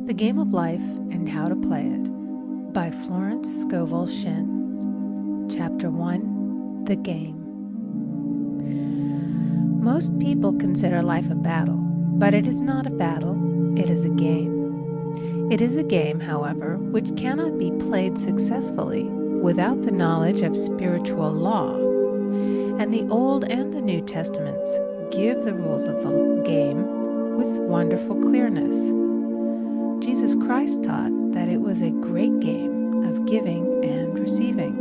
The Game of Life and How to Play It by Florence Scovel Shinn. Chapter 1, The Game. Most people consider life a battle, but it is not a battle, it is a game. It is a game, however, which cannot be played successfully without the knowledge of spiritual law. And the Old and the New Testaments give the rules of the game with wonderful clearness. Jesus Christ taught that it was a great game of giving and receiving.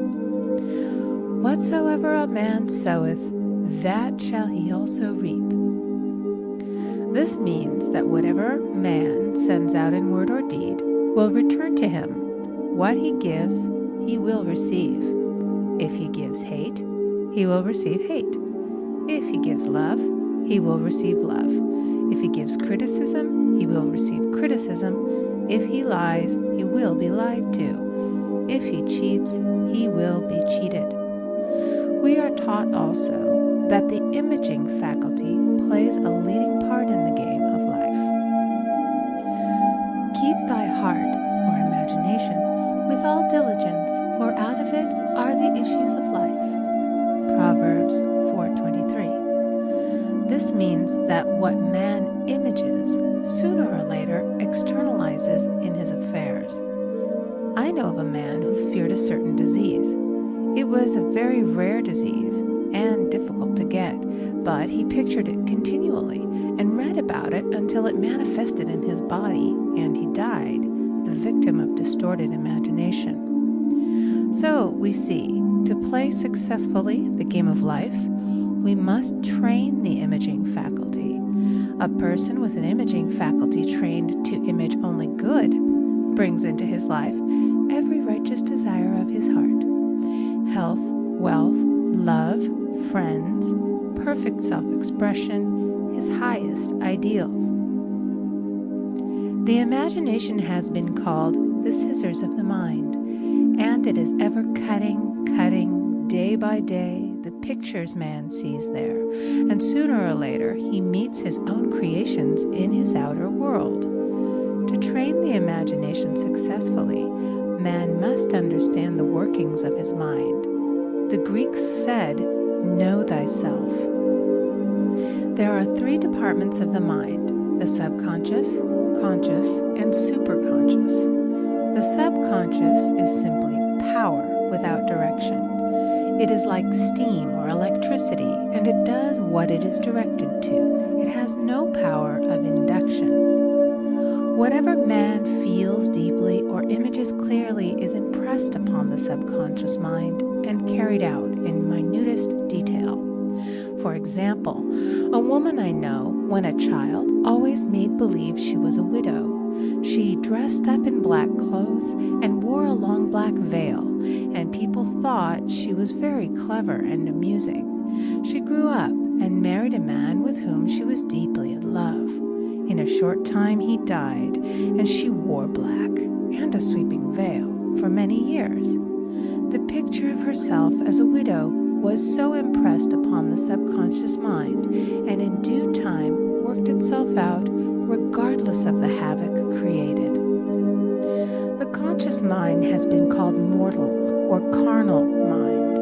Whatsoever a man soweth, that shall he also reap. This means that whatever man sends out in word or deed will return to him. What he gives, he will receive. If he gives hate, he will receive hate. If he gives love, he will receive love. If he gives criticism, he will receive criticism. If he lies, he will be lied to. If he cheats, he will be cheated. We are taught also that the imaging faculty plays a leading part in the game of life. Keep thy heart, or imagination, with all diligence, for out of it are the issues of life. Proverbs 4:23. This means that what man images sooner or later externalizes in his affairs. I know of a man who feared a certain disease. It was a very rare disease and difficult to get, but he pictured it continually and read about it until it manifested in his body and he died, the victim of distorted imagination. So we see, to play successfully the game of life, we must train the imaging faculty. A person with an imaging faculty trained to image only good brings into his life every righteous desire of his heart. Health, wealth, love, friends, perfect self-expression, his highest ideals. The imagination has been called the scissors of the mind, and it is ever cutting, day by day, the pictures man sees there, and sooner or later he meets his own creations in his outer world. To train the imagination successfully, man must understand the workings of his mind. The Greeks said, "Know thyself." There are three departments of the mind: the subconscious, conscious, and superconscious. The subconscious is simply power without direction. It is like steam or electricity, and it does what it is directed to. It has no power of induction. Whatever man feels deeply or images clearly is impressed upon the subconscious mind and carried out in minutest detail. For example, a woman I know, when a child, always made believe she was a widow. She dressed up in black clothes and wore a long black veil, and people thought she was very clever and amusing. She grew up and married a man with whom she was deeply in love. In a short time he died, and she wore black and a sweeping veil for many years. The picture of herself as a widow was so impressed upon the subconscious mind, and in due time worked itself out regardless of the havoc created. The conscious mind has been called mortal or carnal mind.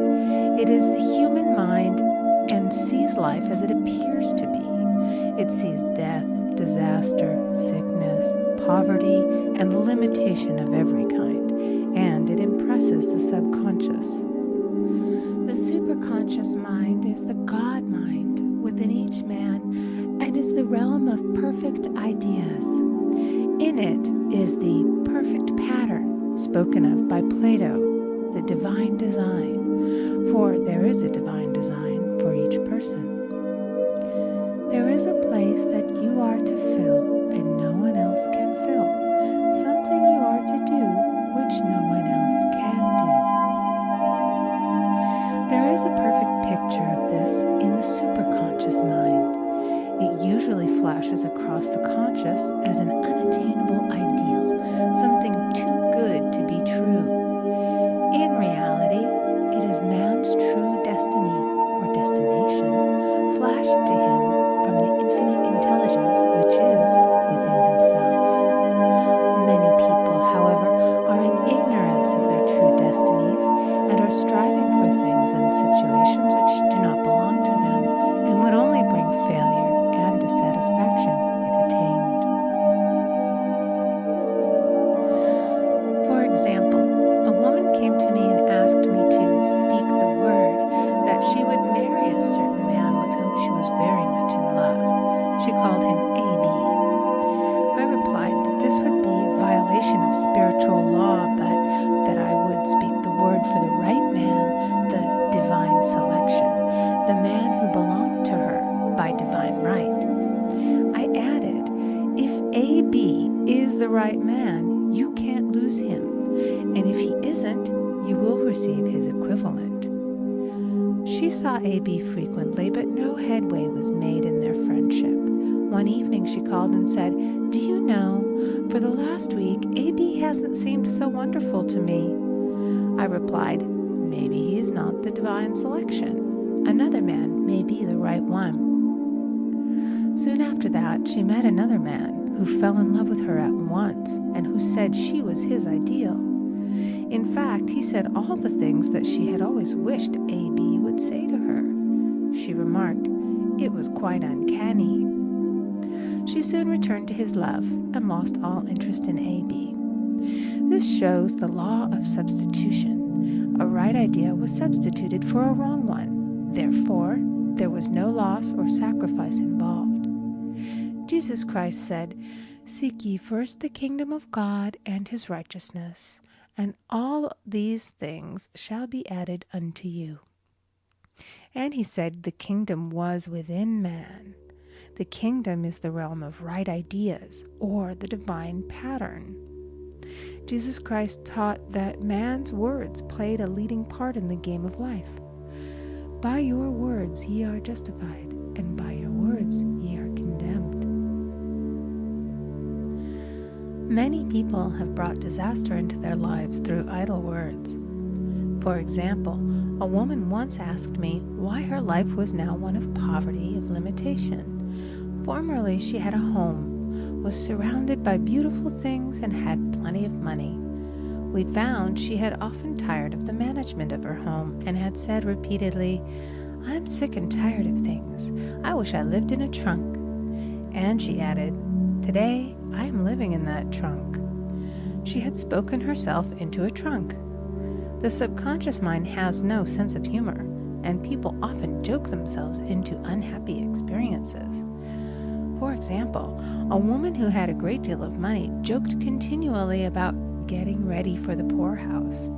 It is the human mind and sees life as it appears to be. It sees death, disaster, sickness, poverty, and the limitation of every kind, and it impresses the subconscious. The superconscious mind is the God mind within each man and is the realm of perfect ideas. In it is the perfect pattern spoken of by Plato, the divine design, for there is a divine design for each person. There is a place that you are to fill and no one else can fill, something you are to do which no one else can do. There is a perfect picture of this in the superconscious mind. It usually flashes across the conscious as an unattainable ideal, something too good to be true. In reality, it is man's true destiny or destination flashed to him from the infinite intelligence which is within himself. natural law, but that I would speak the word for the right man, the divine selection, the man who belonged to her by divine right. I added, if A.B. is the right man, you can't lose him, and if he isn't, you will receive his equivalent. She saw A.B. frequently, but no headway was made in their friendship. One evening she called and said, "Do you know, for the last week, A.B. hasn't seemed so wonderful to me." I replied, "Maybe he's not the divine selection. Another man may be the right one." Soon after that, she met another man who fell in love with her at once and who said she was his ideal. In fact, he said all the things that she had always wished A.B. would say to her. She remarked, it was quite uncanny. She soon returned to his love and lost all interest in A.B. This shows the law of substitution. A right idea was substituted for a wrong one. Therefore, there was no loss or sacrifice involved. Jesus Christ said, "Seek ye first the kingdom of God and his righteousness, and all these things shall be added unto you." And he said the kingdom was within man. The kingdom is the realm of right ideas, or the divine pattern. Jesus Christ taught that man's words played a leading part in the game of life. By your words ye are justified, and by your words ye are condemned. Many people have brought disaster into their lives through idle words. For example, a woman once asked me why her life was now one of poverty, of limitation. Formerly she had a home, was surrounded by beautiful things, and had plenty of money. We found she had often tired of the management of her home and had said repeatedly, "I'm sick and tired of things. I wish I lived in a trunk." And she added, "Today, I am living in that trunk." She had spoken herself into a trunk. The subconscious mind has no sense of humor, and people often joke themselves into unhappy experiences. For example, a woman who had a great deal of money joked continually about getting ready for the poorhouse.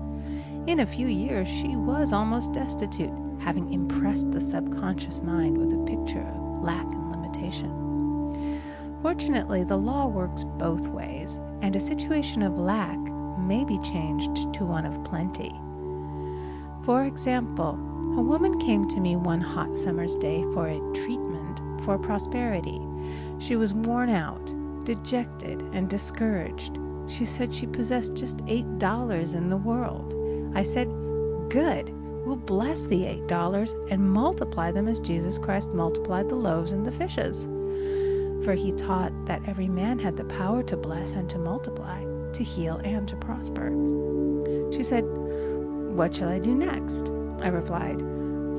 In a few years, she was almost destitute, having impressed the subconscious mind with a picture of lack and limitation. Fortunately, the law works both ways, and a situation of lack may be changed to one of plenty. For example, a woman came to me one hot summer's day for a treatment for prosperity. She was worn out, dejected, and discouraged. She said she possessed just $8 in the world. I said, "Good, we'll bless the $8 and multiply them as Jesus Christ multiplied the loaves and the fishes." For he taught that every man had the power to bless and to multiply, to heal and to prosper. She said, "What shall I do next?" I replied,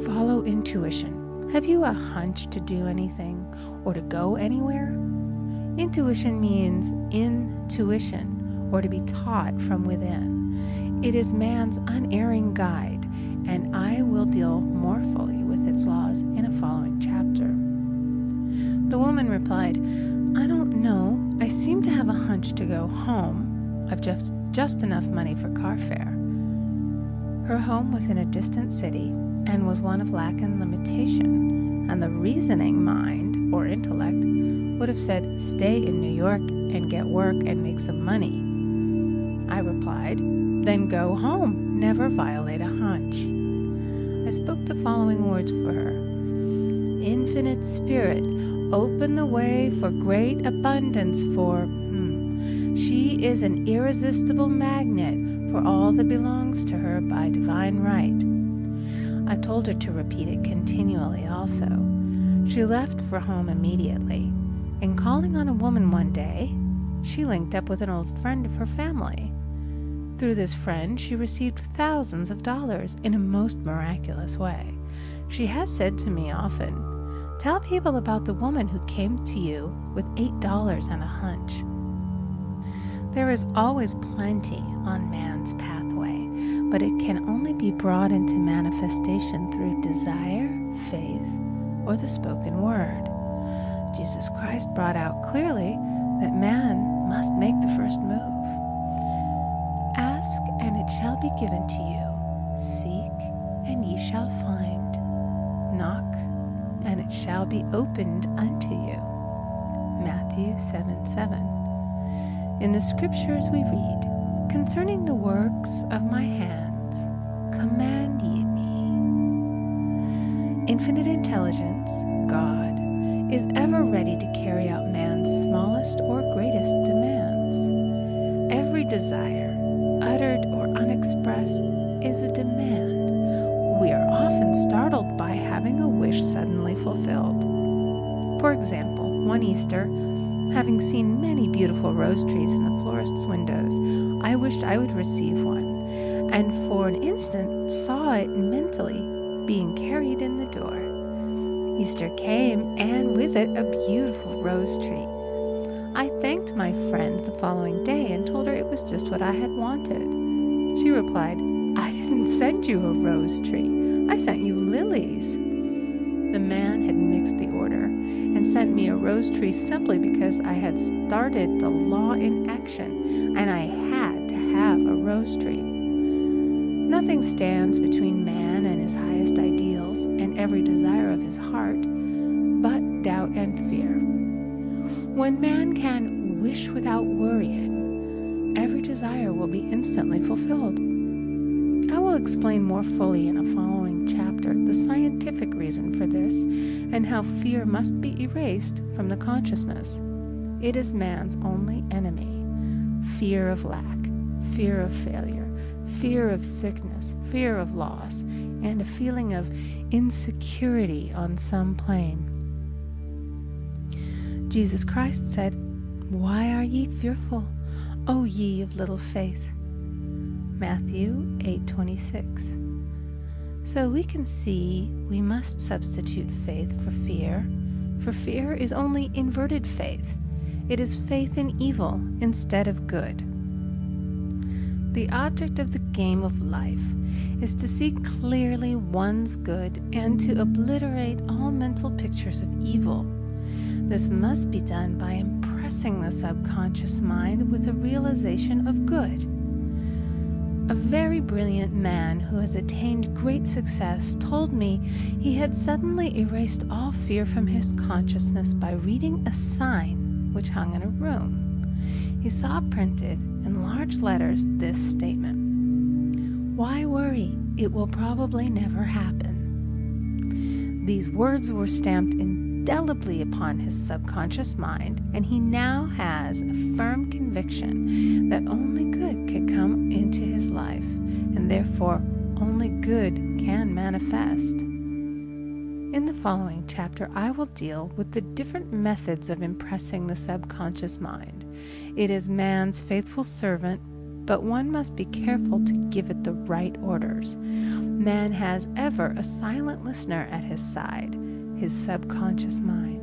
"Follow intuition. Have you a hunch to do anything or to go anywhere?" Intuition means intuition, or to be taught from within. It is man's unerring guide, and I will deal more fully with its laws in a following chapter. The woman replied, "I don't know. I seem to have a hunch to go home. I've just enough money for car fare." Her home was in a distant city and was one of lack and limitation, and the reasoning mind, or intellect, would have said, "Stay in New York and get work and make some money." I replied, "Then go home. Never violate a hunch." I spoke the following words for her. "Infinite Spirit, open the way for great abundance for she is an irresistible magnet for all that belongs to her by divine right." I told her to repeat it continually also. She left for home immediately. In calling on a woman one day, she linked up with an old friend of her family. Through this friend, she received thousands of dollars in a most miraculous way. She has said to me often, "Tell people about the woman who came to you with $8 and a hunch." There is always plenty on man's pathway, but it can only be brought into manifestation through desire, faith, or the spoken word. Jesus Christ brought out clearly that man must make the first move. shall be given to you. Seek, and ye shall find. Knock, and it shall be opened unto you. Matthew 7:7. In the scriptures we read, concerning the works of my hands, command ye me. Infinite intelligence, God, is ever ready to carry out man's smallest or greatest demands. Every desire, uttered or unexpressed, is a demand. We are often startled by having a wish suddenly fulfilled. For example, one Easter, having seen many beautiful rose trees in the florist's windows, I wished I would receive one, and for an instant saw it mentally being carried in the door. Easter came, and with it a beautiful rose tree. I thanked my friend the following day and told her it was just what I had wanted. She replied, "I didn't send you a rose tree. I sent you lilies." The man had mixed the order and sent me a rose tree simply because I had started the law in action and I had to have a rose tree. Nothing stands between man and his highest ideals and every desire of his heart but doubt and fear. When man can wish without worrying, every desire will be instantly fulfilled. I will explain more fully in a following chapter the scientific reason for this and how fear must be erased from the consciousness. It is man's only enemy. Fear of lack, fear of failure, fear of sickness, fear of loss, and a feeling of insecurity on some plane. Jesus Christ said, "Why are ye fearful, O ye of little faith?" Matthew 8:26. So we can see we must substitute faith for fear is only inverted faith. It is faith in evil instead of good. The object of the game of life is to see clearly one's good and to obliterate all mental pictures of evil. This must be done by impressing the subconscious mind with a realization of good. A very brilliant man who has attained great success told me he had suddenly erased all fear from his consciousness by reading a sign which hung in a room. He saw printed in large letters this statement: "Why worry? It will probably never happen." These words were stamped indelibly upon his subconscious mind, and he now has a firm conviction that only good could come into his life, and therefore only good can manifest. In the following chapter, I will deal with the different methods of impressing the subconscious mind. It is man's faithful servant, but one must be careful to give it the right orders. Man has ever a silent listener at his side, his subconscious mind.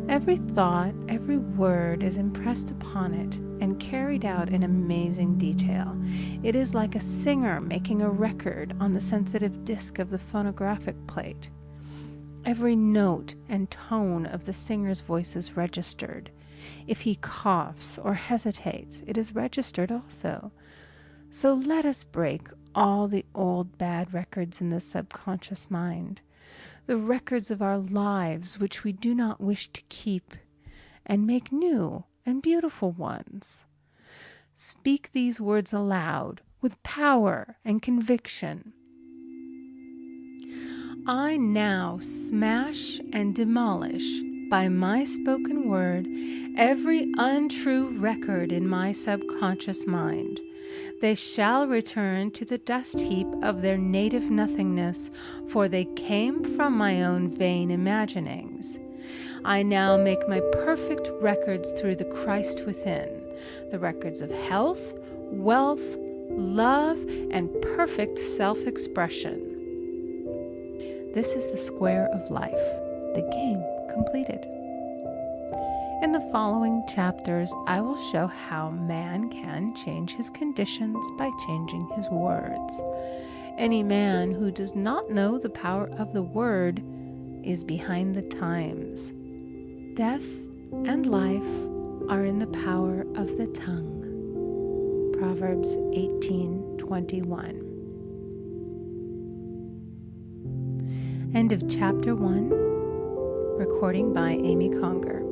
Every thought, every word is impressed upon it and carried out in amazing detail. It is like a singer making a record on the sensitive disc of the phonographic plate. Every note and tone of the singer's voice is registered. If he coughs or hesitates, it is registered also. So let us break all the old bad records in the subconscious mind, the records of our lives which we do not wish to keep, and make new and beautiful ones. Speak these words aloud with power and conviction. I now smash and demolish by my spoken word every untrue record in my subconscious mind. They shall return to the dust heap of their native nothingness, for they came from my own vain imaginings. I now make my perfect records through the Christ within, the records of health, wealth, love, and perfect self-expression. This is the square of life, the game completed. In the following chapters, I will show how man can change his conditions by changing his words. Any man who does not know the power of the word is behind the times. Death and life are in the power of the tongue. Proverbs 18:21. End of chapter 1. Recording by Amy Conger.